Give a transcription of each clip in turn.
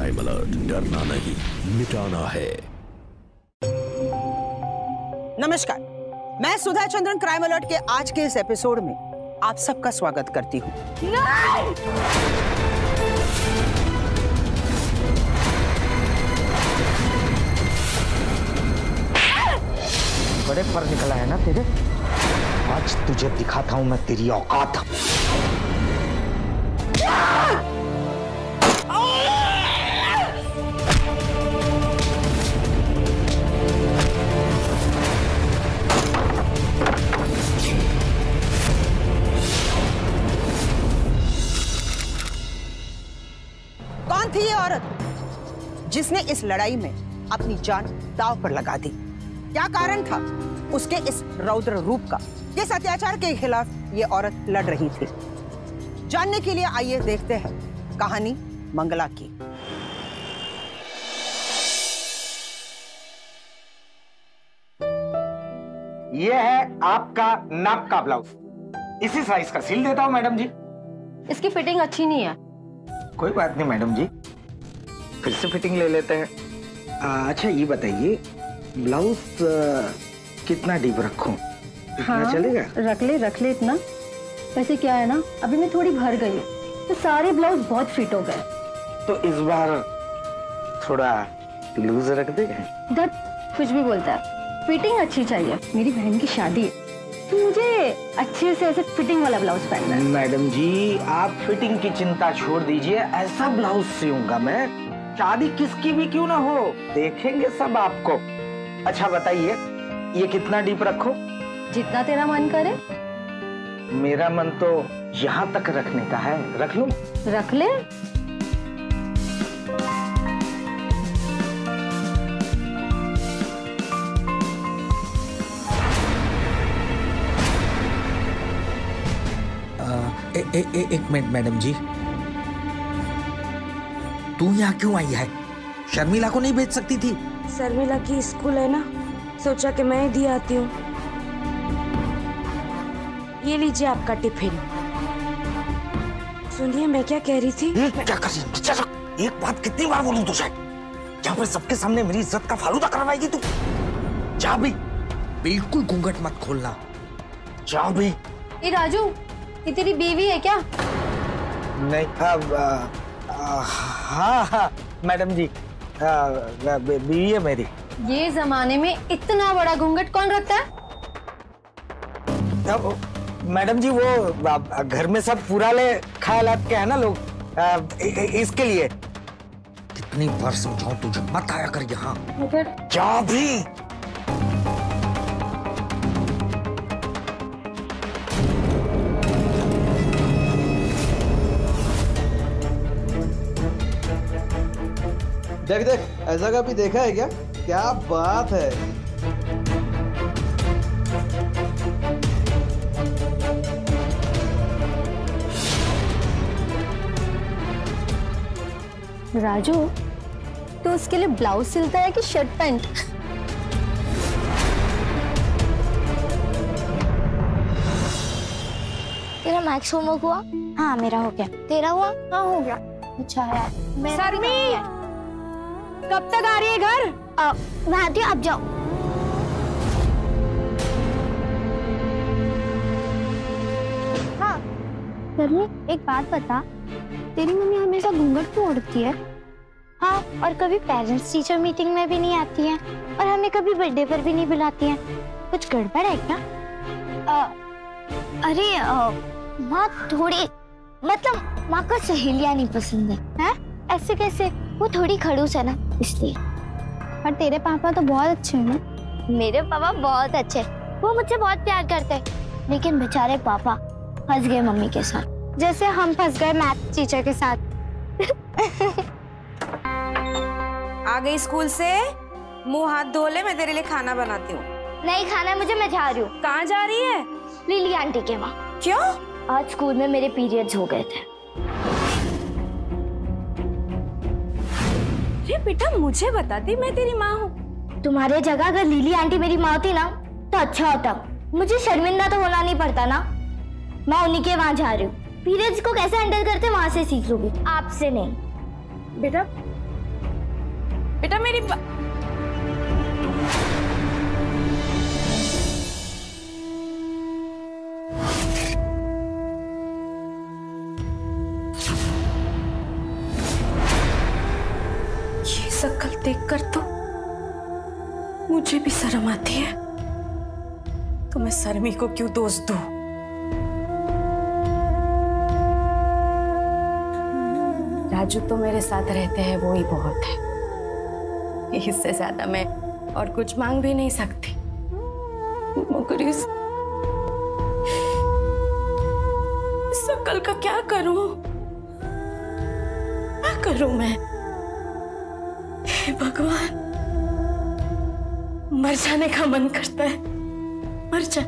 Crime alert, डरना नहीं मिटाना है। नमस्कार, मैं सुधा चंद्रन क्राइम अलर्ट के आज के इस एपिसोड में आप सबका स्वागत करती हूँ। बड़े पर निकला है ना तेरे। आज तुझे दिखाता हूं मैं तेरी औकात। कौन थी ये औरत जिसने इस लड़ाई में अपनी जान दांव पर लगा दी? क्या कारण था उसके इस रौद्र रूप का? किस अत्याचार के खिलाफ ये औरत लड़ रही थी? जानने के लिए आइए देखते हैं कहानी मंगला की। ये है आपका नाप का ब्लाउज, इसी साइज का सिल देता हूँ मैडम जी। इसकी फिटिंग अच्छी नहीं है। कोई बात नहीं मैडम जी, फिर से फिटिंग ले लेते हैं। अच्छा ये बताइए, ब्लाउज कितना डीप रखूं? इतना चलेगा? रख ले इतना। वैसे क्या है ना, अभी मैं थोड़ी भर गई हूँ तो सारे ब्लाउज बहुत फिट हो गए। तो इस बार थोड़ा लूज रख देंगे। दर्द कुछ भी बोलता है, फिटिंग अच्छी चाहिए। मेरी बहन की शादी है तो मुझे अच्छे से ऐसे फिटिंग वाला ब्लाउज पहनना है। मैडम जी आप फिटिंग की चिंता छोड़ दीजिए, ऐसा ब्लाउज सियूंगा मैं, शादी किसकी भी क्यों ना हो, देखेंगे सब आपको। अच्छा बताइए ये कितना डीप रखो? जितना तेरा मन करे। मेरा मन तो यहाँ तक रखने का है, रख लूं? रख ले। एक मिनट मैडम जी, तू यहाँ क्यों आई है? शर्मिला को नहीं भेज सकती थी? शर्मिला की स्कूल है ना, सोचा कि मैं ही दी आती हूँ। ये लीजिए आपका टिफिन। सुनिए मैं क्या कह रही थी। क्या कर रही? एक बात कितनी बार बोलूं तुझे? यहाँ पर सबके सामने मेरी इज्जत का फालूदा करवाएगी तू? जा भी, बिल्कुल घूंघट मत खोलना, जा भी। ए राजू, ये तेरी बीवी है क्या? नहीं, हाँ मैडम जी, बीवी है मेरी। ये जमाने में इतना बड़ा घूंघट कौन रखता है? मैडम जी वो घर में सब पूरा ले ख्यालात के है ना लोग, इसके लिए। कितनी बार समझाऊं तुझे, मत आया कर यहाँ। जा भी। देख देख, ऐसा कभी देखा है क्या? क्या बात है। राजू, तो उसके लिए ब्लाउज सिलता है कि शर्ट पैंट? तेरा मैथ्स होमवर्क हुआ? हाँ मेरा हो गया। तेरा हुआ? हाँ हो गया। अच्छा है। शर्मी, कब तक आ रही है घर? मैं आती हूँ, आप जाओ। हाँ शर्मी, एक बात बता, तेरी मम्मी हमेशा घूंघट क्यों ओढ़ती है? हाँ, और कभी पेरेंट्स टीचर मीटिंग में भी नहीं आती है और हमें कभी बर्थडे पर भी नहीं बुलाती है। कुछ गड़बड़ है क्या? अरे माँ थोड़ी, मतलब माँ को सहेलियाँ नहीं पसंद है? ऐसे कैसे? वो थोड़ी खड़ूस है ना, इसलिए। पर तेरे पापा तो बहुत अच्छे हैं ना? मेरे पापा बहुत अच्छे, वो मुझसे बहुत प्यार करते हैं, लेकिन बेचारे पापा फंस गए मम्मी के साथ, जैसे हम फंस गए मैथ टीचर के साथ। आ गई स्कूल से? मुंह हाथ धो ले, मैं तेरे लिए खाना बनाती हूँ। नहीं खाना है मुझे, मैं जा रही हूँ। कहाँ जा रही है? लिली आंटी के वहाँ। क्यों? आज स्कूल में मेरे पीरियड्स हो गए थे। अरे बेटा मुझे बताती, मैं तेरी माँ हूँ। तुम्हारे जगह अगर लिली आंटी मेरी माँ होती ना तो अच्छा होता, मुझे शर्मिंदा तो होना नहीं पड़ता ना। मैं उन्हीं के वहाँ जा रही हूँ, पीरियड्स को कैसे हैंडल करते वहाँ से सीख लूंगी, आपसे नहीं। बेटा बेटा मेरी ये शक्ल देखकर तो मुझे भी शर्म आती है, तो मैं शर्मी को क्यों दोष दूं? राजू तो मेरे साथ रहते हैं, वो ही बहुत है। इससे ज्यादा मैं और कुछ मांग भी नहीं सकती। मगर इस शक्ल का क्या करूं? क्या करूं मैं? हे भगवान, मर जाने का मन करता है, मर जा।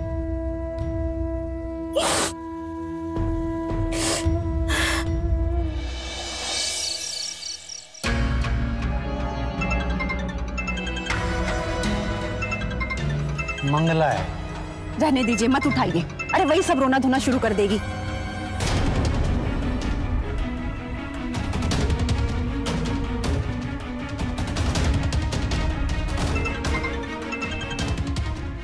मंगला है। रहने दीजिए, मत उठाइए। अरे वही सब रोना धोना शुरू कर देगी।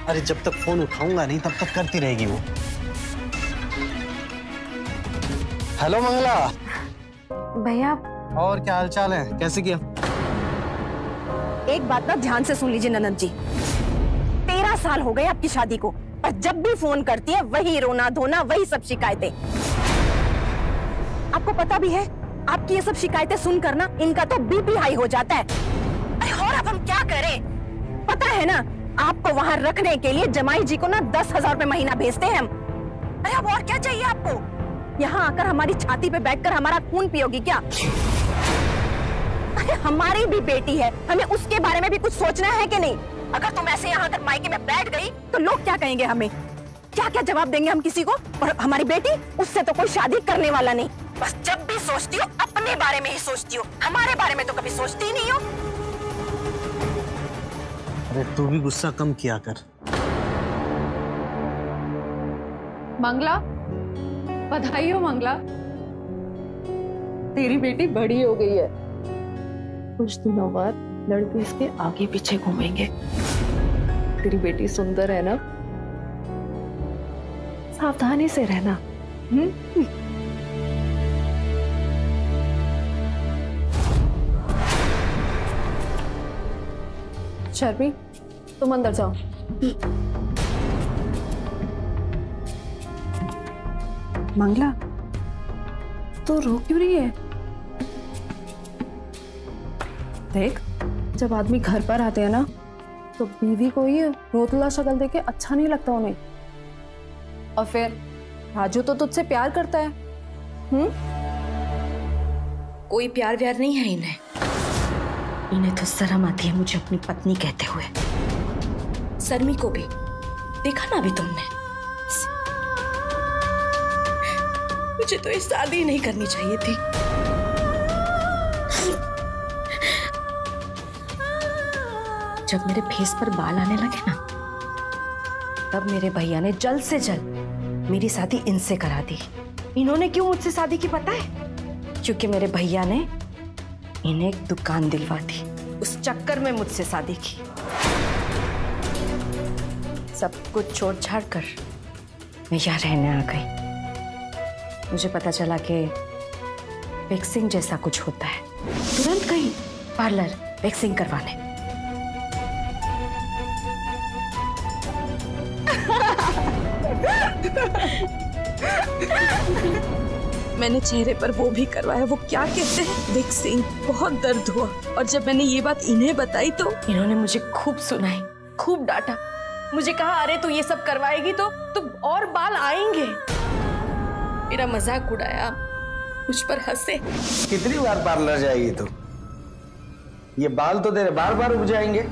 अरे जब तक फोन उठाऊंगा नहीं तब तक करती रहेगी वो। हेलो मंगला। भैया। और क्या हालचाल है, कैसे किया? एक बात ना ध्यान से सुन लीजिए ननद जी, 13 साल हो गए आपकी शादी को, और जब भी फोन करती है वही रोना धोना, वही सब शिकायतें। आपको पता भी है आपकी ये सब शिकायतें सुनकर ना इनका तो बीपी हाई हो जाता है। अरे और अब हम क्या करें? पता है ना, आपको वहां रखने के लिए जमाई जी को ना 10,000 रुपए महीना भेजते हैं हम। अरे अब और क्या चाहिए आपको? यहाँ आकर हमारी छाती पे बैठकर हमारा खून पियोगी क्या? अरे हमारी भी बेटी है, हमें उसके बारे में भी कुछ सोचना है कि नहीं? अगर तुम ऐसे यहाँ आकर मायके में बैठ गई तो लोग क्या कहेंगे हमें? क्या क्या जवाब देंगे हम किसी को? और हमारी बेटी, उससे तो कोई शादी करने वाला नहीं। बस जब भी सोचती हो अपने बारे में ही सोचती हो, हमारे बारे में तो कभी सोचती ही नहीं हो। अरे तू भी गुस्सा कम किया कर। मंगला, बधाई हो मंगला, तेरी बेटी बड़ी हो गई है। कुछ दिनों बाद लड़के इसके आगे पीछे घूमेंगे। तेरी बेटी सुंदर है ना, सावधानी से रहना। शर्मी, तुम अंदर जाओ। मंगला, तो रो क्यों रही है? देख, जब आदमी घर पर आते हैं ना तो बीवी को ये रोतला शक्ल देके अच्छा नहीं लगता उन्हें। और फिर राजू तो तुझसे प्यार करता है। कोई प्यार व्यार नहीं है इन्हें। इन्हें तो शर्म आती है मुझे अपनी पत्नी कहते हुए। शर्मी को भी देखा ना अभी तुमने। मुझे तो ये शादी नहीं करनी चाहिए थी। जब मेरे फेस पर बाल आने लगे ना, तब मेरे भैया ने जल्द से जल्द मेरी शादी इनसे करा दी। इन्होंने क्यों मुझसे शादी की पता है? क्योंकि मेरे भैया ने इन्हें एक दुकान दिलवा दी, उस चक्कर में मुझसे शादी की। सब कुछ छोड़ छाड़ कर मैं यहाँ रहने आ गई। मुझे पता चला कि वैक्सिंग जैसा कुछ होता है। तुरंत गई पार्लर वैक्सिंग करवाने। मैंने चेहरे पर वो भी करवाया, वो क्या कहते हैं, वैक्सिंग। बहुत दर्द हुआ, और जब मैंने ये बात इन्हें बताई तो इन्होंने मुझे खूब सुनाई, खूब डांटा। मुझे कहा, अरे तू ये सब करवाएगी तो और बाल आएंगे। मेरा मजाक उड़ाया, मुझ पर हंसे। कितनी बार पार्लर जाएगी तू? ये बाल तो तेरे बार बार उग जाएंगे।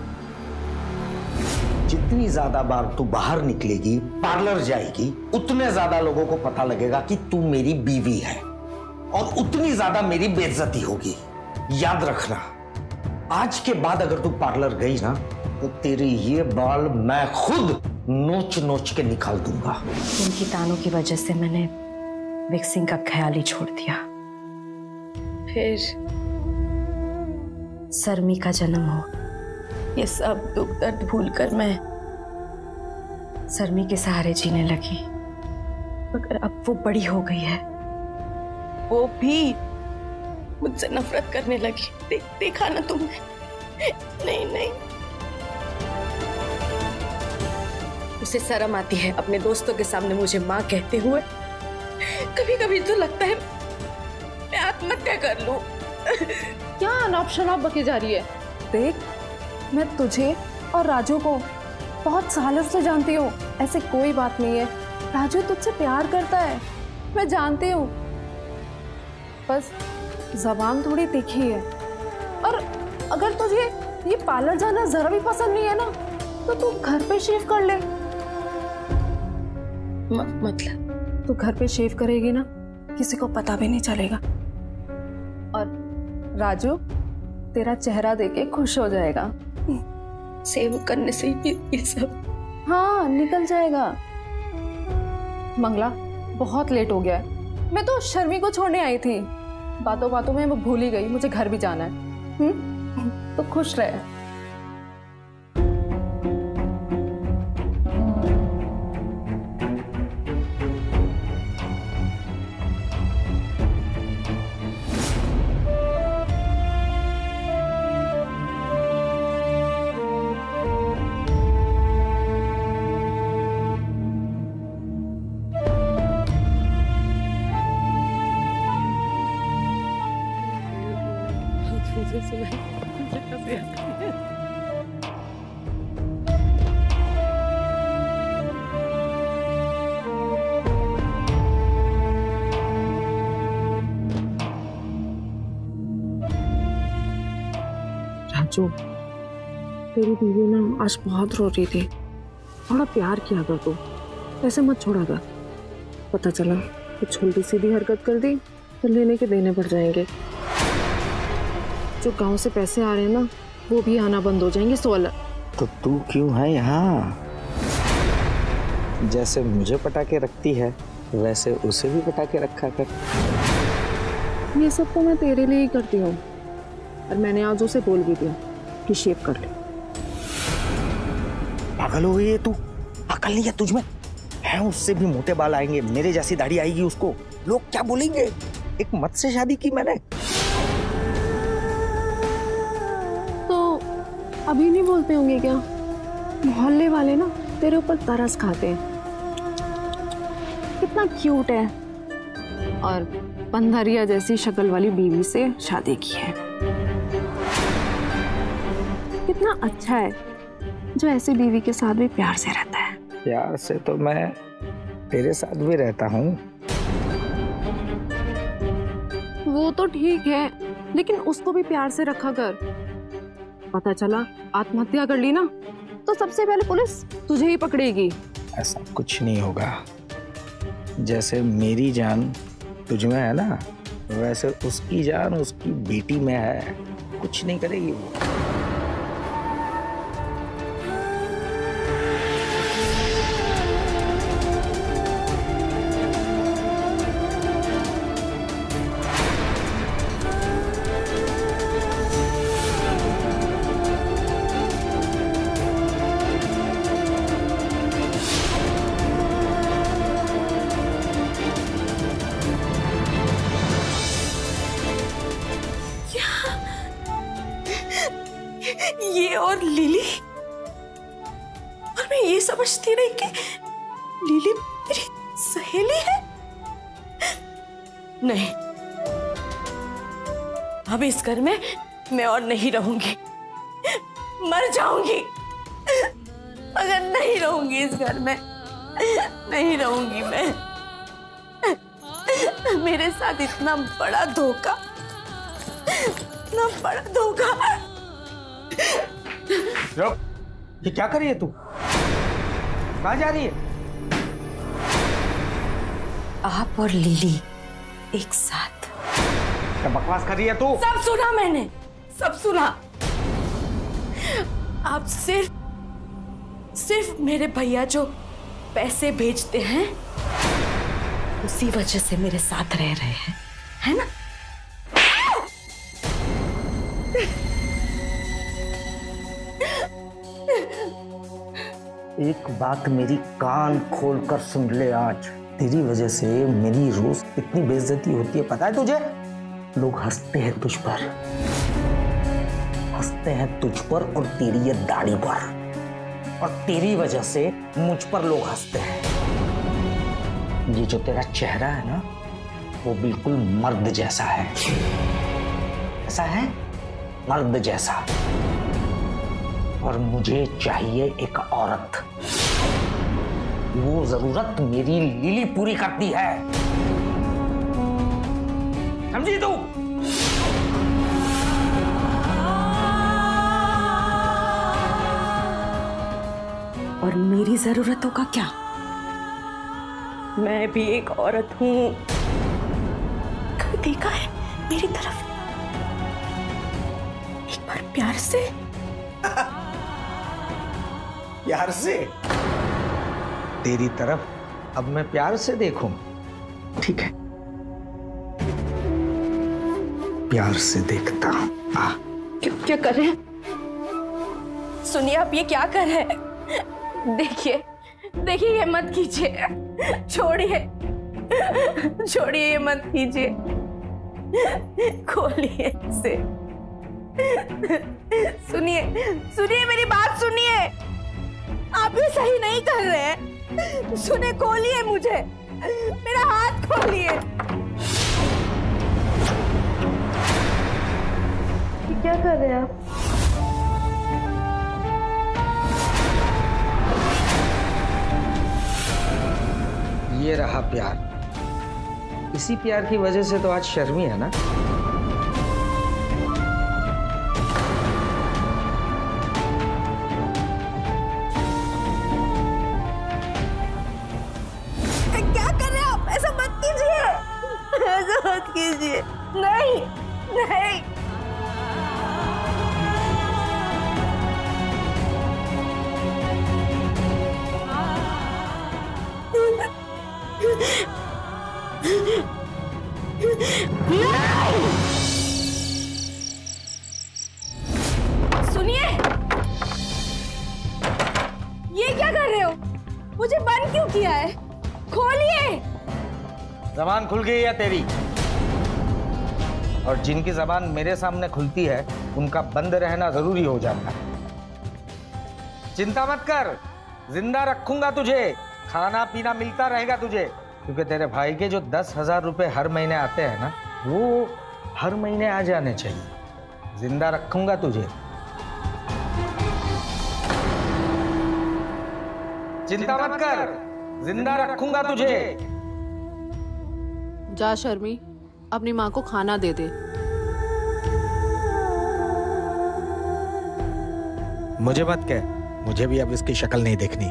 जितनी ज्यादा बार तू बाहर निकलेगी, पार्लर जाएगी, उतने ज्यादा लोगों को पता लगेगा कि तू मेरी बीवी है, और उतनी ज्यादा मेरी बेइज्जती होगी। याद रखना, आज के बाद अगर तू पार्लर गई ना तो तेरे ये बाल मैं खुद नोच नोच के निकाल दूंगा। उनकी तानों की वजह से मैंने वैक्सिंग का ख्याल ही छोड़ दिया। फिर सरमी का जन्म हो, ये सब दुख दर्द भूलकर मैं सरमी के सहारे जीने लगी। मगर अब वो बड़ी हो गई है, वो भी मुझसे नफरत करने लगी। देखा ना तुमने? नहीं नहीं, उसे शर्म आती है अपने दोस्तों के सामने मुझे माँ कहते हुए। कभी कभी तो लगता है मैं आत्महत्या कर लूं। क्या अनाप शनाप बकी जा रही है? देख, मैं तुझे और राजू को बहुत सालों से जानती हूँ, ऐसे कोई बात नहीं है। राजू तुझसे प्यार करता है, मैं जानती हूँ, बस जबान थोड़ी तीखी है। और अगर तुझे ये पार्लर जाना जरा भी पसंद नहीं है ना, तो तू घर पे शेव कर ले। मतलब तू घर पे शेव करेगी ना, किसी को पता भी नहीं चलेगा। और राजू तेरा चेहरा देख के खुश हो जाएगा। सेव करने से ये सब हाँ निकल जाएगा। मंगला, बहुत लेट हो गया है। मैं तो शर्मी को छोड़ने आई थी, बातों बातों में मैं भूल ही गई मुझे घर भी जाना है। तो खुश रहे। राजू, तेरी बीवी ना आज बहुत रो रही थी, थोड़ा प्यार किया कर तू, ऐसे मत छोड़ा कर। पता चला कुछ उल्टी सीधी हरकत कर दी तो लेने के देने पड़ जाएंगे। जो गांव से पैसे आ रहे हैं ना, वो भी आना बंद हो जाएंगे। 16 तो तू क्यों है यहाँ? जैसे मुझे पटा के रखती है वैसे उसे भी पटा के रखा कर। ये सब तो मैं तेरे लिए ही करती हूँ, और मैंने आज उसे बोल भी दिया कि शेव कर ले। पागल हो गई है तू? अकल नहीं है तुझ में? है उससे भी मोटे बाल आएंगे, मेरे जैसी दाढ़ी आएगी उसको, लोग क्या बोलेंगे? एक मत से शादी की मैंने। तो अभी नहीं बोलते होंगे क्या? मोहल्ले वाले ना तेरे ऊपर तरस खाते हैं। कितना क्यूट है, और पंधरिया जैसी शक्ल वाली बीवी से शादी की है। कितना अच्छा है जो ऐसी बीवी के साथ भी प्यार से रहता है। प्यार से तो मैं तेरे साथ भी रहता हूँ। वो तो ठीक है, लेकिन उसको भी प्यार से रखा कर। पता चला आत्महत्या कर ली ना, तो सबसे पहले पुलिस तुझे ही पकड़ेगी। ऐसा कुछ नहीं होगा। जैसे मेरी जान तुझ में है ना, वैसे उसकी जान उसकी बेटी में है। कुछ नहीं करेगी वो। ये और लिली, और मैं ये समझती रही कि लिली मेरी सहेली है। नहीं, अब इस घर में मैं और नहीं रहूंगी, मर जाऊंगी अगर नहीं रहूंगी इस घर में। नहीं रहूंगी मैं। मेरे साथ इतना बड़ा धोखा, इतना बड़ा धोखा। ये क्या कर रही है तू? कहाँ जा रही है? आप और लिली एक साथ। क्या बकवास कर रही है तू? सब सुना मैंने, सब सुना। आप सिर्फ मेरे भैया जो पैसे भेजते हैं उसी वजह से मेरे साथ रह रहे हैं, है ना? एक बात मेरी कान खोल कर सुन ले आज। तेरी वजह से मेरी रोज इतनी बेइज्जती होती है, पता है तुझे? लोग हंसते हैं तुझ पर, हंसते हैं तुझ पर और तेरी ये दाढ़ी पर, और तेरी वजह से मुझ पर लोग हंसते हैं। ये जो तेरा चेहरा है ना, वो बिल्कुल मर्द जैसा है। ऐसा है? मर्द जैसा। और मुझे चाहिए एक औरत। वो जरूरत मेरी लिली पूरी करती है, समझी तू? और मेरी जरूरतों का क्या? मैं भी एक औरत हूं। कभी देखा है मेरी तरफ एक बार प्यार से? प्यार से? तेरी तरफ अब मैं प्यार से देखूं? ठीक है, प्यार से देखता हूं। क्या कर रहे हैं? सुनिए, आप ये क्या कर रहे हैं? देखिए देखिए, ये मत कीजिए, छोड़िए छोड़िए, ये मत कीजिए, खोलिए इसे। सुनिए सुनिए, मेरी बात सुनिए, आप ये सही नहीं कर रहे हैं। सुने, खोलिए मुझे, मेरा हाथ खोलिए। क्या कर रहे हैं आप? ये रहा प्यार। इसी प्यार की वजह से तो आज शर्मी है ना। क्या कर रहे हैं आप? ऐसा मत कीजिए, ऐसा मत कीजिए। नहीं नहीं, सुनिए, ये क्या कर रहे हो? मुझे बंद क्यों किया है? खोलिए। जबान खुल गई है तेरी, और जिनकी जबान मेरे सामने खुलती है उनका बंद रहना जरूरी हो जाता है। चिंता मत कर, जिंदा रखूंगा तुझे, खाना पीना मिलता रहेगा तुझे, क्योंकि तेरे भाई के जो 10,000 रुपए हर महीने आते हैं ना, वो हर महीने आ जाने चाहिए। जिंदा रखूंगा तुझे, चिंता मत कर, जिंदा रखूंगा तुझे। जा शर्मी, अपनी माँ को खाना दे दे। मुझे मत कह, मुझे भी अब इसकी शक्ल नहीं देखनी।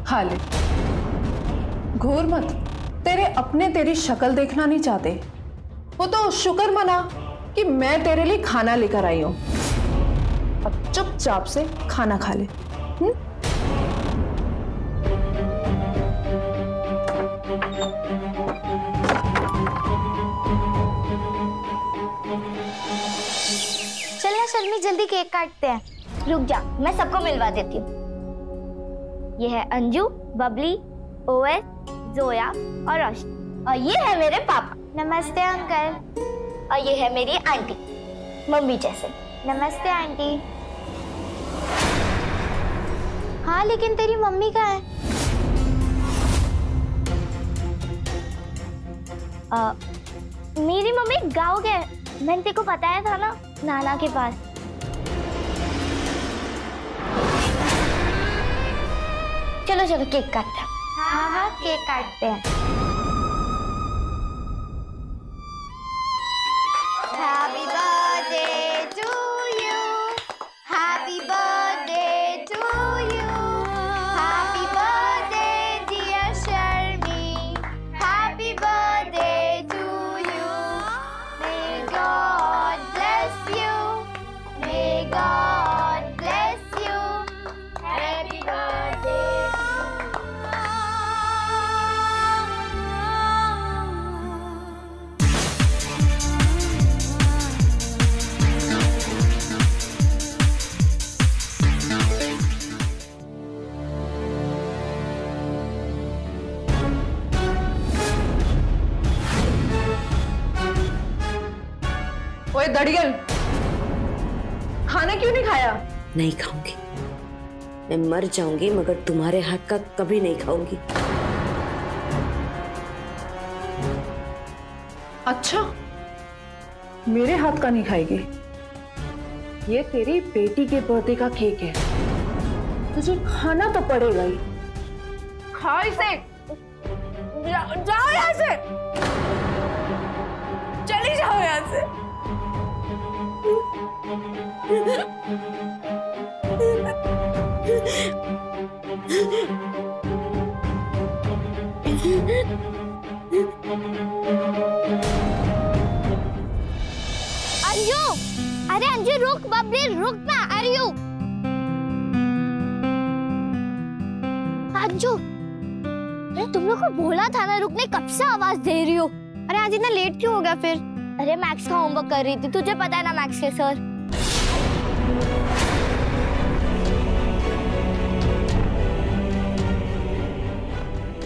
हाले, घूर मत, तेरे अपने तेरी शक्ल देखना नहीं चाहते। वो तो शुक्र मना कि मैं तेरे लिए खाना लेकर आई हूं। अब चुपचाप से खाना खा ले। चलना शर्मी, जल्दी केक काटते हैं। रुक जा, मैं सबको मिलवा देती हूँ। ये है अंजू, बबली, ओएस, जोया और रोशनी, और ये है मेरे पापा। नमस्ते अंकल। और ये है मेरी आंटी, मम्मी जैसे। नमस्ते आंटी। हाँ, लेकिन तेरी मम्मी कहाँ है? मेरी मम्मी गाँव गए, मैंने तेरे को बताया था ना, नाना के पास। चलो चलो केक काटते हैं। हाँ हाँ, केक काटते हैं। Happy birthday to you, happy birthday to you, happy birthday dear Sharmi, happy birthday to you. May God bless you, may God bless you, happy ओए दड़ियल, खाना क्यों नहीं खाया? नहीं खाऊंगी, मैं मर जाऊंगी मगर तुम्हारे हाथ का कभी नहीं खाऊंगी। अच्छा, मेरे हाथ का नहीं खाएगी? ये तेरी बेटी के बर्थडे का केक है, तुझे खाना तो पड़ेगा ही। खा इसे। जाओ यहाँ से, चली जाओ यहाँ से। अंजू, अरे अंजू रुक, बबली रुक ना। अरे अंजू, अरे तुम लोग को बोला था ना रुकने, कब से आवाज दे रही हो? अरे आज इतना लेट क्यों हो गया फिर? अरे मैथ्स का होमवर्क कर रही थी, तुझे पता है ना मैथ्स के सर।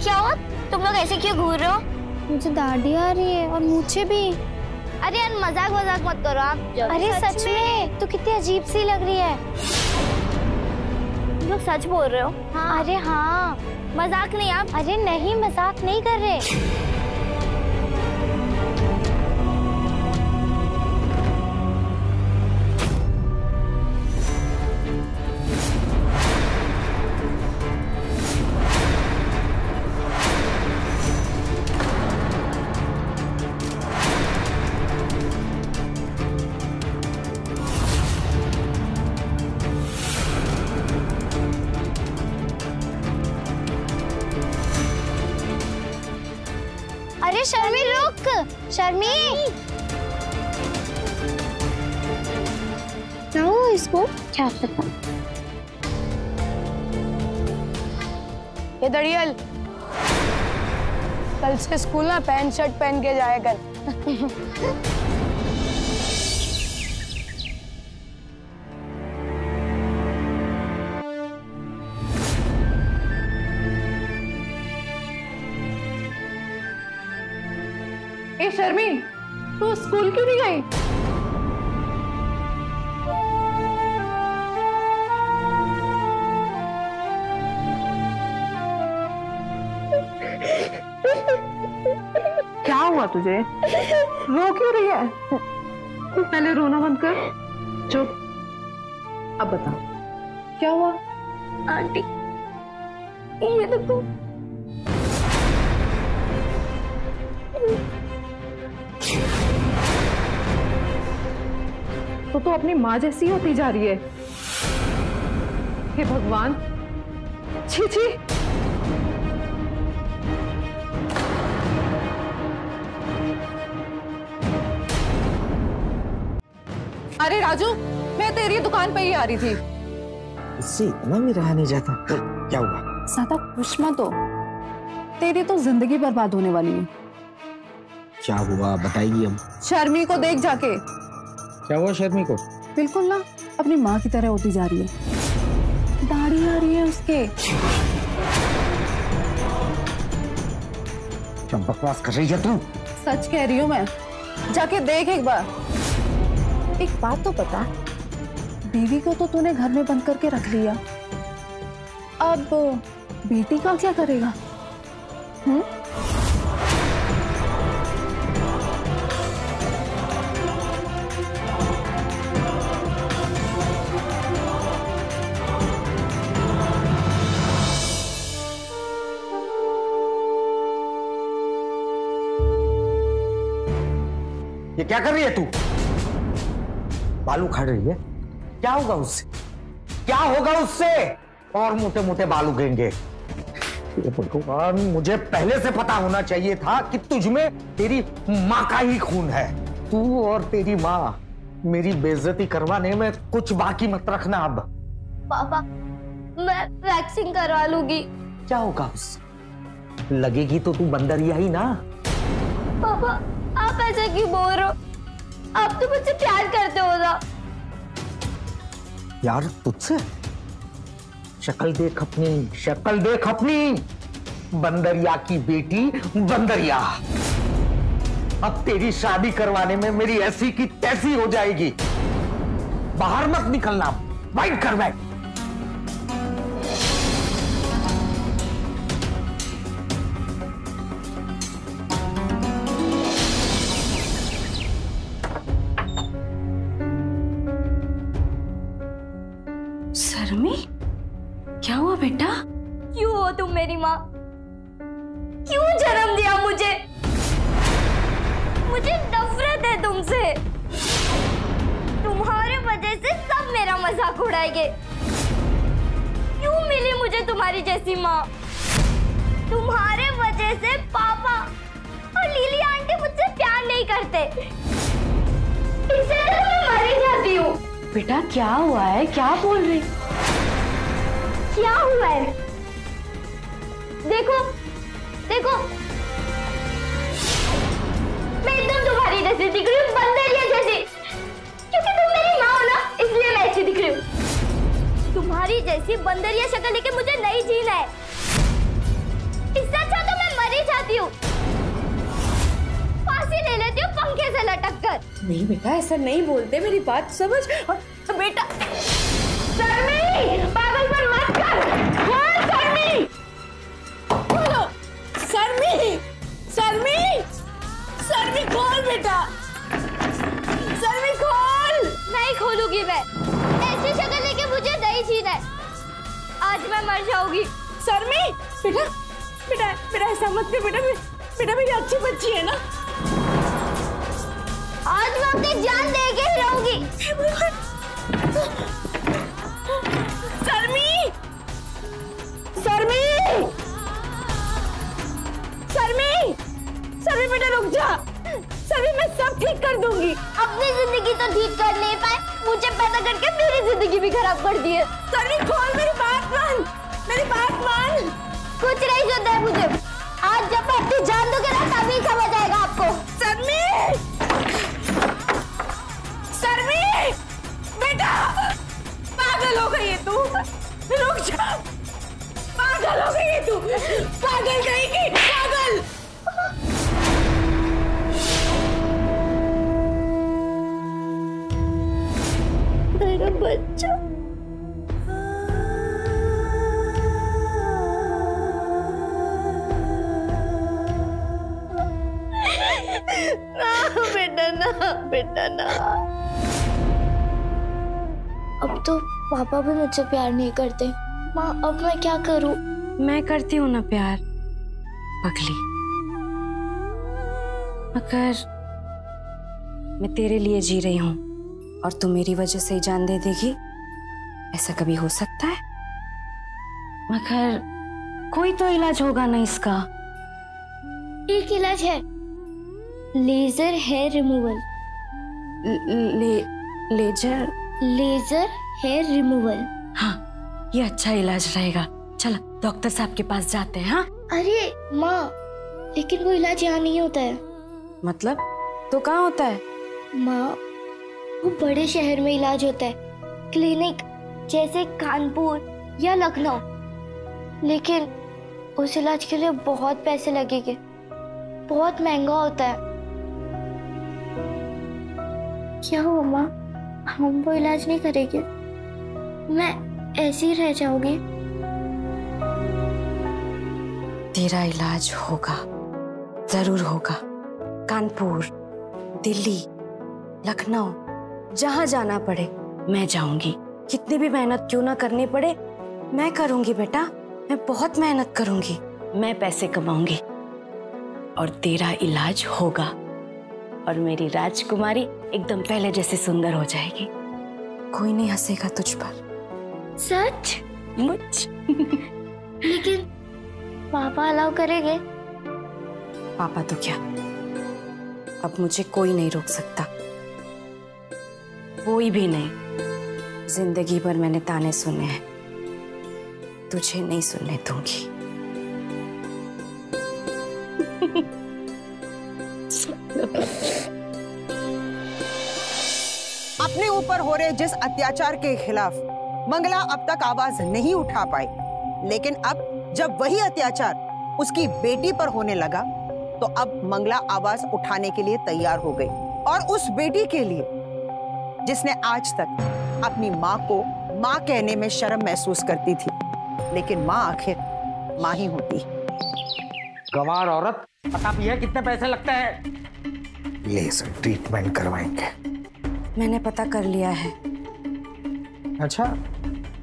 क्या हुआ, तुम लोग ऐसे क्यों घूर रहे हो? मुझे दाढ़ी आ रही है और मुझे भी। अरे यार मजाक मत करो आप। अरे सच में तू कितनी अजीब सी लग रही है। तुम लोग सच बोल रहे हो? हाँ। अरे हाँ, मजाक नहीं आप। अरे नहीं, मजाक नहीं कर रहे। अरे शर्मी रुक, शर्मी क्या हुआ इसको? क्या पता। ये दड़ियल, कल से स्कूल ना पैंट शर्ट पहन के जाया कर। ए शर्मी, तू स्कूल क्यों नहीं गई? क्या हुआ तुझे? रो क्यों रही है? पहले रोना बंद कर। चुप। अब बता क्या हुआ? आंटी ये देखो। तो अपनी माँ जैसी होती जा रही है। हे भगवान, छी छी। अरे राजू, मैं तेरी दुकान पे ही आ रही थी। इससे इतना भी रहा नहीं जाता। तो क्या हुआ? ज्यादा खुश मत हो, तेरी तो जिंदगी बर्बाद होने वाली है। क्या हुआ बताइए हम। शर्मी को देख जाके। क्या हुआ शर्मी को? बिल्कुल ना अपनी माँ की तरह होती जा रही है। दाढ़ी आ रही है उसके। क्या बकवास कर रही है तू? सच कह रही हूँ मैं, जाके देख एक बार। एक बात तो बता, बीवी को तो तूने घर में बंद करके रख लिया, अब बेटी का क्या करेगा? ये क्या कर रही है तू? बालू खा रही है? क्या होगा उससे? क्या होगा उससे? और मोटे मोटे बाल उगेंगे। ये भगवान, मुझे पहले से पता होना चाहिए था कि तुझ में तेरी माँ का ही खून है। तू और तेरी माँ मेरी बेइज्जती करवाने में कुछ बाकी मत रखना। अब पापा, मैं वैक्सीन करवा लूंगी। क्या होगा उससे? लगेगी तो तू बंदरिया ही ना। पापा, आप ऐसा क्यों बोल रहे हो? आप तो मुझसे प्यार करते हो ना। यार तुझसे? शक्ल देख अपनी, शक्ल देख अपनी। बंदरिया की बेटी बंदरिया। अब तेरी शादी करवाने में मेरी ऐसी की तैसी हो जाएगी। बाहर मत निकलना, बैठ कर बैठ। शर्मी, क्या हुआ बेटा? क्यों हो तुम मेरी माँ? क्यों जन्म दिया मुझे? मुझे नफरत है तुमसे। तुम्हारे वजह से सब मेरा मजाक उड़ाएंगे। क्यों मिली मुझे तुम्हारी जैसी माँ? तुम्हारे वजह से पापा और लीली आंटी मुझसे प्यार नहीं करते। इससे तो मैं मर ही जाती हूँ। बेटा क्या हुआ है? क्या बोल रही? क्या हुआ है? देखो देखो, मैं एकदम तुम्हारी जैसी दिख रही हूँ, बंदरिया जैसी। क्योंकि तुम मेरी माँ हो ना, इसलिए मैं ऐसी दिख रही हूँ। तुम्हारी जैसी बंदरिया शक्ल लेके मुझे नहीं जीना है। इससे अच्छा तो मैं मर ही जाती हूँ, फांसी ले लेती हूँ पंखे से लटक कर। नहीं बेटा, ऐसा नहीं बोलते, मेरी बात समझ। बेटा शर्मी, पागलपन मत कर। बोल शर्मी। बोलो शर्मी, शर्मी, शर्मी खोल बेटा, शर्मी खोल। नहीं खोलूंगी मैं, ऐसी शक्ल लेके मुझे नहीं जीना है। आज मैं मर जाऊंगी। शर्मी बेटा, बेटा बेटा ऐसा मत कर बेटा, बेटा मेरी अच्छी बच्ची है ना। आज मैं अपनी जान दे के ही रहूंगी। शर्मी, शर्मी, शर्मी, शर्मी बेटा रुक जा। शर्मी मैं सब ठीक कर दूंगी। अपनी जिंदगी तो ठीक कर नहीं पाए, मुझे पैदा करके मेरी जिंदगी भी खराब कर दी है। शर्मी खोल, मेरी बात मान, मेरी बात मान। कुछ नहीं सुनता है मुझे। आज जब मैं अपनी जान दूंगी ना, तभी समझ आएगा आपको। शर्मी, शर्मी बेटा, पागल हो गई है तू। रुक जा, पागल हो गई है तू, पागल कहेगी, पागल। मेरा बच्चा। ना बेटा, ना बेटा, ना। अब तो पापा भी मुझसे प्यार नहीं करते। माँ, अब मैं क्या करूं? मैं करती हूँ ना प्यार पगली, मगर मैं तेरे लिए जी रही हूँ और तू मेरी वजह से ही जान दे देगी, ऐसा कभी हो सकता है? मगर कोई तो इलाज होगा ना इसका। एक इलाज है, laser hair removal. Laser hair removal. हाँ, ये अच्छा इलाज रहेगा। चल डॉक्टर साहब के पास जाते हैं। हाँ अरे माँ, लेकिन वो इलाज यहाँ नहीं होता है। मतलब तो कहाँ होता है? माँ, वो बड़े शहर में इलाज होता है, क्लिनिक जैसे कानपुर या लखनऊ। लेकिन उस इलाज के लिए बहुत पैसे लगेंगे, बहुत महंगा होता है। क्या हुआ माँ, हम वो इलाज नहीं करेंगे? मैं ऐसी ही रह जाऊंगी। तेरा इलाज होगा, जरूर होगा। कानपुर, दिल्ली, लखनऊ, जहां जाना पड़े मैं जाऊंगी। कितनी भी मेहनत क्यों ना करनी पड़े, मैं करूंगी बेटा। मैं बहुत मेहनत करूंगी, मैं पैसे कमाऊंगी और तेरा इलाज होगा और मेरी राजकुमारी एकदम पहले जैसे सुंदर हो जाएगी। कोई नहीं हंसेगा तुझ पर। सच? मुझ लेकिन पापा अलाउ करेंगे? पापा तो क्या, अब मुझे कोई नहीं रोक सकता, कोई भी नहीं। जिंदगी भर मैंने ताने सुने हैं, तुझे नहीं सुनने दूंगी। अपने ऊपर हो रहे जिस अत्याचार के खिलाफ मंगला अब तक आवाज नहीं उठा पाई, लेकिन अब जब वही अत्याचार उसकी बेटी पर होने लगा तो अब मंगला आवाज उठाने के लिए तैयार हो गई, और उस बेटी के लिए जिसने आज तक अपनी माँ को माँ कहने में शर्म महसूस करती थी, लेकिन माँ आखिर माँ ही होती। गंवार औरत, पता भी है कितने पैसे लगते हैं? लेजर ट्रीटमेंट करवाएंगे। मैंने पता कर लिया है। अच्छा,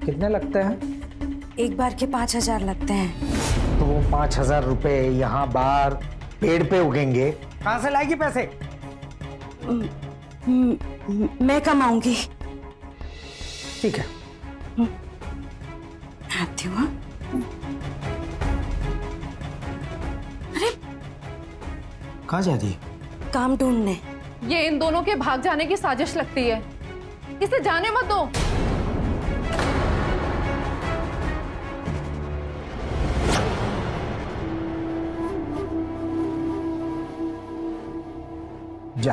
कितने लगते हैं? एक बार के 5,000 लगते हैं। तो वो 5,000 रुपए यहाँ बाहर पेड़ पे उगेंगे, कहाँ से लाएगी पैसे? मैं कमाऊंगी। ठीक है, आती हूँ। अरे कहाँ जाती है? काम ढूंढने। ये इन दोनों के भाग जाने की साजिश लगती है, इसे जाने मत दो। जा,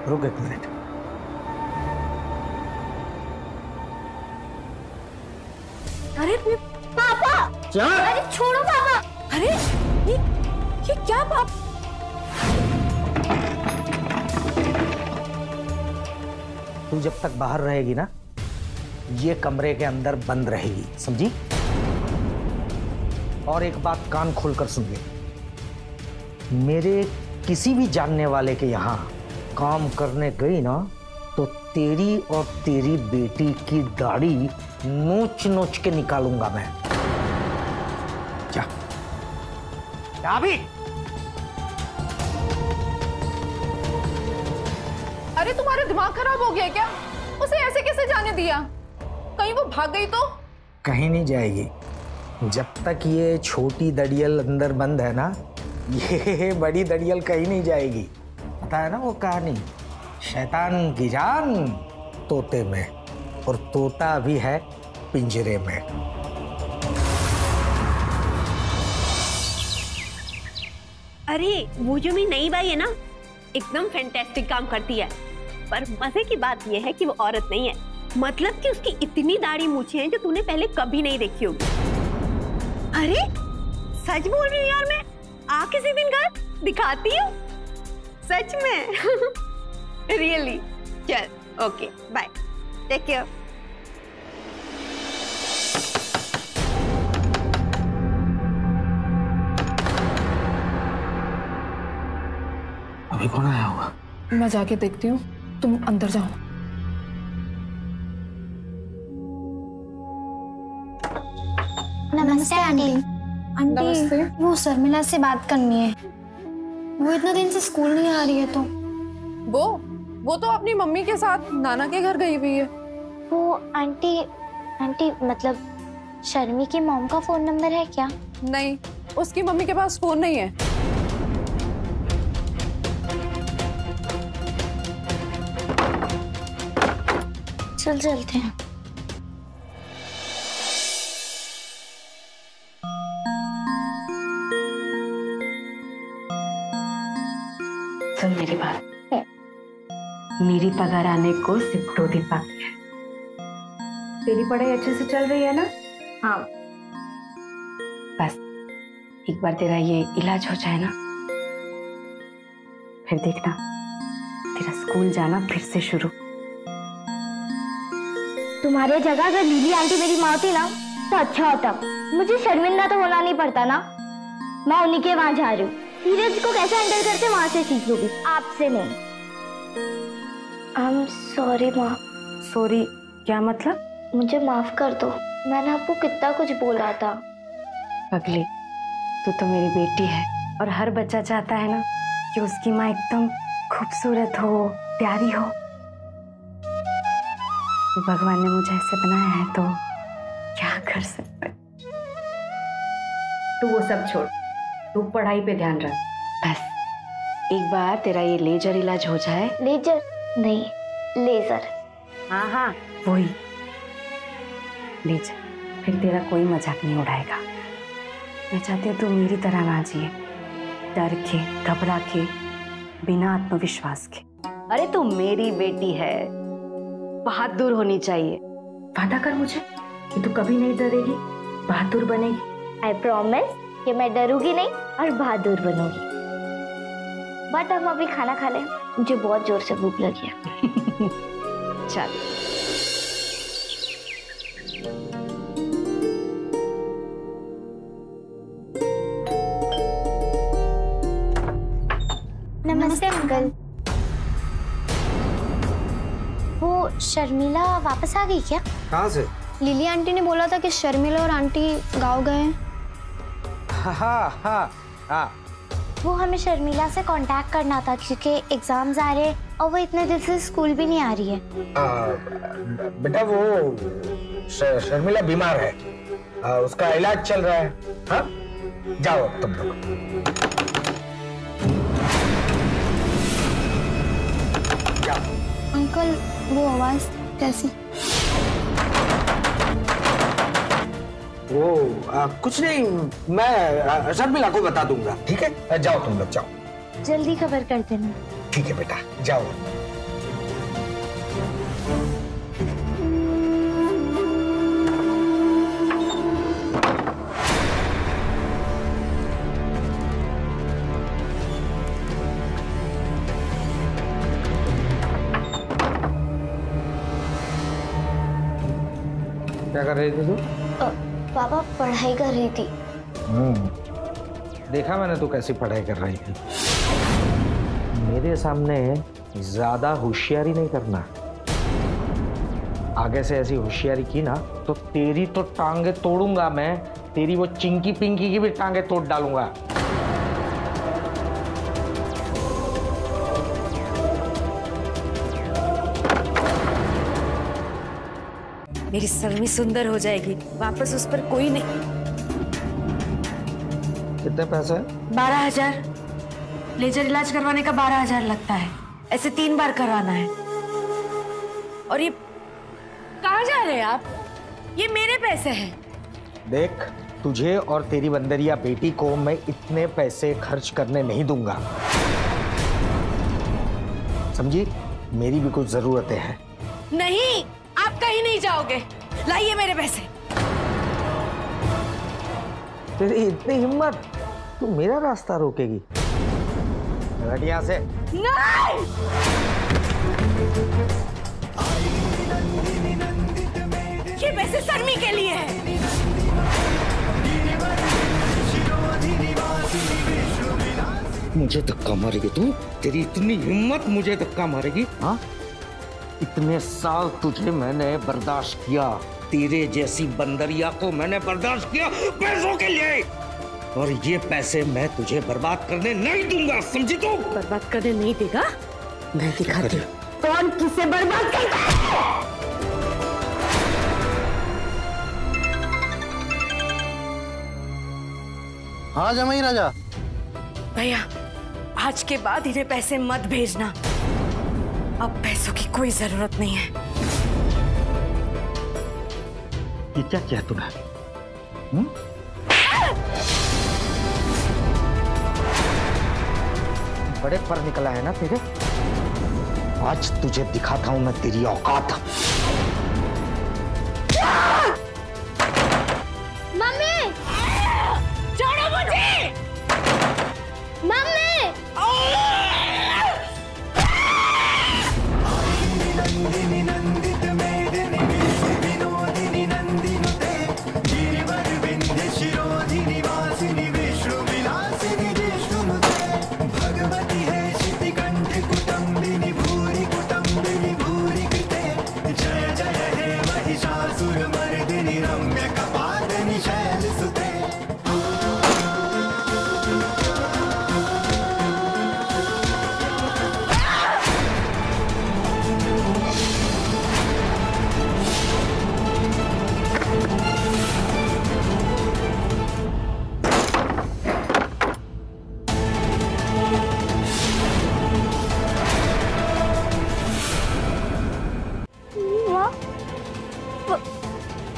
रुक 1 मिनट। अरे पापा! अरे छोड़ो पापा! अरे ये क्या पाप? तू जब तक बाहर रहेगी ना, ये कमरे के अंदर बंद रहेगी, समझी? और एक बात कान खोलकर सुन ले, मेरे किसी भी जानने वाले के यहाँ काम करने गई ना, तो तेरी और तेरी बेटी की दाढ़ी नोच नोच के निकालूंगा मैं। जा भी। अरे तुम्हारा दिमाग खराब हो गया क्या? उसे ऐसे कैसे जाने दिया? कहीं वो भाग गई तो? कहीं नहीं जाएगी। जब तक ये छोटी दड़ियल अंदर बंद है ना, ये बड़ी दड़ियल कहीं नहीं जाएगी। पता है ना वो कहानी, शैतान की जान तोते में, और तोता भी है पिंजरे में। अरे वो जो मेरी नई बाई है ना, एकदम फैंटास्टिक काम करती है। पर मजे की बात यह है कि वो औरत नहीं है, मतलब कि उसकी इतनी दाढ़ी मूछें हैं जो तूने पहले कभी नहीं देखी होगी। अरे सच बोल रही हूँ यार, मैं आ किसी दिन घर दिखाती हूँ, सच में। रियली। चल ओके बाय, टेक केयर। अभी कौन आया होगा? मैं जाके देखती हूँ, तुम अंदर जाओ। नमस्ते आंटी। नमस्ते। आंटी वो शर्मिला से बात करनी है, वो इतने दिन से स्कूल नहीं आ रही है। तो वो तो अपनी मम्मी के साथ नाना के घर गई हुई है। वो आंटी मतलब शर्मी की मॉम का फोन नंबर है क्या? नहीं, उसकी मम्मी के पास फोन नहीं है। चल चलते हैं। सुन मेरी बात, मेरी पगार आने को सिर्फ 2 दिन बाकी है। तेरी पढ़ाई अच्छे से चल रही है ना? हाँ। बस एक बार तेरा ये इलाज हो जाए ना, फिर देखना तेरा स्कूल जाना फिर से शुरू। तुम्हारे जगह अगर लीली आंटी मेरी माँ होती ना तो अच्छा होता। मुझे शर्मिंदा तो होना नहीं पड़ता ना। मैं उन्हीं के वहां जा रही हूँ। धीरज को कैसे हैंडल करते वहां से सीख लूंगी, आपसे नहीं। आई एम सॉरी माँ। सॉरी क्या मतलब? मुझे माफ कर दो, मैंने आपको कितना कुछ बोला था। पगली, तू तो मेरी बेटी है, और हर बच्चा चाहता है ना कि उसकी माँ एकदम खूबसूरत हो, प्यारी हो। भगवान ने मुझे ऐसे बनाया है तो क्या कर सकते। तू वो सब छोड़, तू पढ़ाई पे ध्यान रख। बस एक बार तेरा ये लेजर इलाज हो जाए। लेजर नहीं, लेजर। हाँ हाँ वही लेजर, फिर तेरा कोई मजाक नहीं उड़ाएगा। मैं चाहती हूँ तू मेरी तरह ना जिए, डर के, घबरा के, बिना आत्मविश्वास के। अरे तू मेरी बेटी है, बहादुर होनी चाहिए। वादा कर मुझे कि तू कभी नहीं डरेगी, बहादुर बनेगी। आई प्रॉमिस कि मैं डरूंगी नहीं और बहादुर बनोगी। बट हम अभी खाना खा लें, मुझे बहुत जोर से भूख लगी है। चल। नमस्ते अंकल। वो शर्मिला वापस आ गई क्या? कहाँ से? लिली आंटी ने बोला था कि शर्मिला और आंटी गाँव गए हैं। हाँ हाँ हाँ। वो हमें शर्मिला से कांटेक्ट करना था क्योंकि एग्जाम्स आ रहे हैं और वो इतने दिन से स्कूल भी नहीं आ रही है। बेटा वो शर्मिला बीमार है, उसका इलाज चल रहा है। हाँ जाओ तुम लोग। अंकल वो आवाज कैसी? वो कुछ नहीं, मैं शर्मिला को बता दूंगा। ठीक है जाओ तुम लोग जाओ। जल्दी खबर कर देना। ठीक है बेटा जाओ। क्या कर रही थी तू? पापा पढ़ाई कर रही थी। देखा मैंने तू कैसी पढ़ाई कर रही थी। मेरे सामने ज्यादा होशियारी नहीं करना। आगे से ऐसी होशियारी की ना तो तेरी तो टांगे तोड़ूंगा मैं, तेरी वो चिंकी पिंकी की भी टांगे तोड़ डालूंगा। मेरी शर्मी सुंदर हो जाएगी, वापस उस पर कोई नहीं। कितने पैसे? 12,000। लेजर इलाज करवाने का 12,000 लगता है, ऐसे 3 बार करवाना है। और ये कहाँ जा रहे हैं आप? ये मेरे पैसे हैं। देख तुझे और तेरी बंदरिया बेटी को मैं इतने पैसे खर्च करने नहीं दूंगा, समझी? मेरी भी कुछ जरूरतें हैं। नहीं, आप कहीं नहीं जाओगे। लाइए मेरे पैसे। तेरी इतनी हिम्मत, तू मेरा रास्ता रोकेगी? हट यहाँ से। नहीं! ये पैसे शर्मी के लिए है। मुझे धक्का मारेगी तू? तेरी इतनी हिम्मत, मुझे धक्का मारेगी? हाँ, इतने साल तुझे मैंने बर्दाश्त किया, तेरे जैसी बंदरिया को मैंने बर्दाश्त किया पैसों के लिए, और ये पैसे मैं तुझे बर्बाद करने नहीं दूंगा, समझी तू? बर्बाद करने नहीं देगा? मैं दिखाती हूँ कौन किसे बर्बाद करता है। हाँ जमाई राजा। भैया आज के बाद इन्हें पैसे मत भेजना, अब पैसों की कोई जरूरत नहीं है। ये क्या किया तूने? बड़े पर निकला है ना तेरे? आज तुझे दिखाता हूं मैं तेरी औकात। मम्मी! छोड़ो मुझे! मम्मी!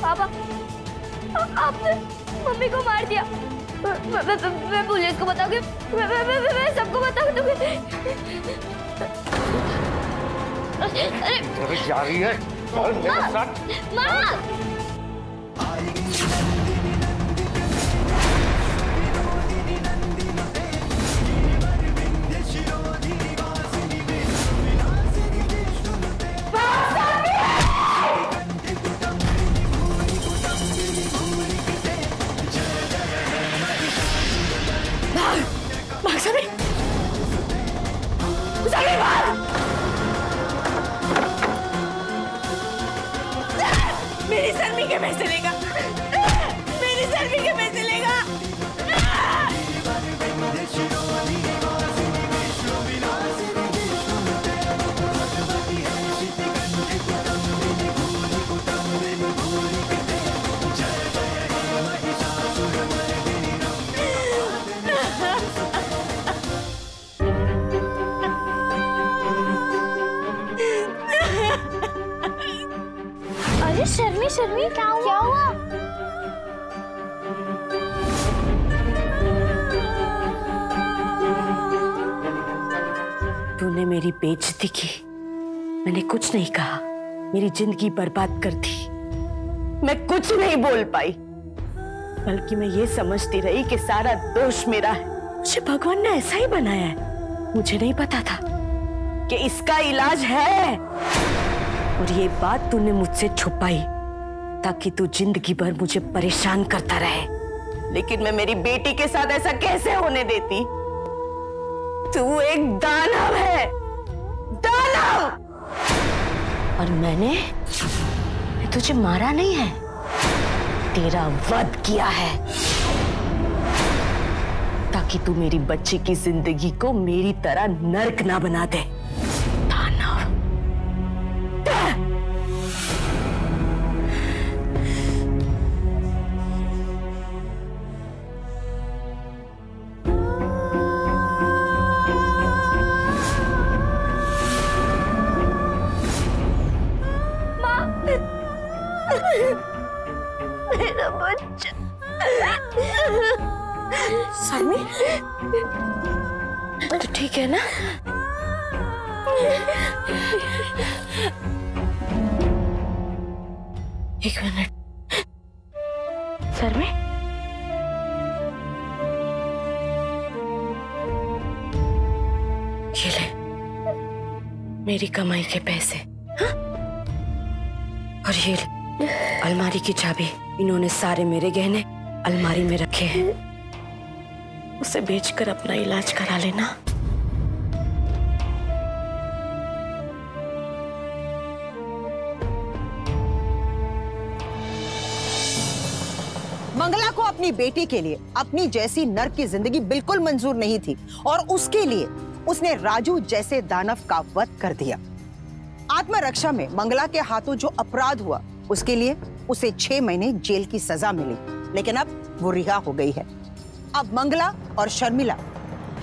पापा आपने मम्मी को मार दिया। मैं पुलिस को बताऊंगी, मैं सबको बताऊंगी। अरे जा रही है, चल मेरे साथ। माँ! के पैसे लेगा? मेरी शर्मी के पैसे लेगा? अरे शर्मी शर्मी क्या हुआ? तूने मेरी बेइज्जती की। मैंने कुछ नहीं कहा, मेरी जिंदगी बर्बाद कर दी। मैं कुछ नहीं बोल पाई, बल्कि मैं ये समझती रही कि सारा दोष मेरा है। मुझे भगवान ने ऐसा ही बनाया है। मुझे नहीं पता था कि इसका इलाज है, और ये बात तूने मुझसे छुपाई ताकि तू जिंदगी भर मुझे परेशान करता रहे। लेकिन मैं मेरी बेटी के साथ ऐसा कैसे होने देती? तू एक दानव है, दानव! और मैंने तुझे मारा नहीं है, तेरा वध किया है, ताकि तू मेरी बच्ची की जिंदगी को मेरी तरह नर्क ना बना दे। दानव! मेरा बच्चा। शर्मी, तो ठीक है ना? एक मिनट। शर्मी, ये ले मेरी कमाई के पैसे, हाँ? और ये ले अलमारी की चाबी। इन्होंने सारे मेरे गहने अलमारी में रखे हैं, उसे बेचकर अपना इलाज करा लेना। मंगला को अपनी बेटी के लिए अपनी जैसी नर्क की जिंदगी बिल्कुल मंजूर नहीं थी, और उसके लिए उसने राजू जैसे दानव का वध कर दिया। आत्मरक्षा में मंगला के हाथों जो अपराध हुआ, उसके लिए उसे 6 महीने जेल की सजा मिली, लेकिन अब वो रिहा हो गई है। अब मंगला और शर्मिला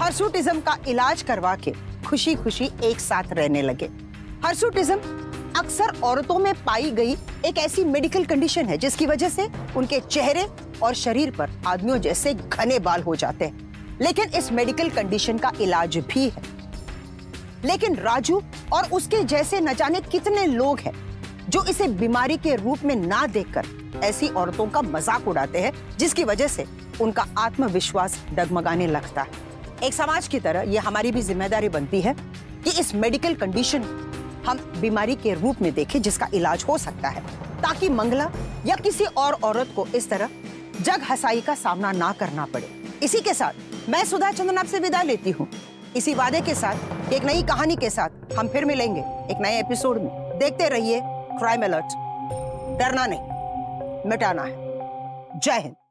हर्सुटिज्म का इलाज करवा के खुशी खुशी एक साथ रहने लगे। हर्सुटिज्म अक्सर औरतों में पाई गई एक ऐसी मेडिकल कंडीशन है जिसकी वजह से उनके चेहरे और शरीर पर आदमियों जैसे घने बाल हो जाते हैं। लेकिन इस मेडिकल कंडीशन का इलाज भी है। लेकिन राजू और उसके जैसे न जाने कितने लोग हैं जो इसे बीमारी के रूप में ना देखकर ऐसी औरतों का मजाक उड़ाते हैं, जिसकी वजह से उनका आत्मविश्वास डगमगाने लगता है। एक समाज की तरह यह हमारी भी जिम्मेदारी बनती है कि इस मेडिकल कंडीशन हम बीमारी के रूप में देखें जिसका इलाज हो सकता है, ताकि मंगला या किसी और औरत को इस तरह जग हंसाई का सामना ना करना पड़े। इसी के साथ मैं सुधा चंदन आपसे विदा लेती हूँ, इसी वादे के साथ एक नई कहानी के साथ हम फिर मिलेंगे एक नए एपिसोड में। देखते रहिए क्राइम अलर्ट। डरना नहीं, मिटाना है। जय हिंद।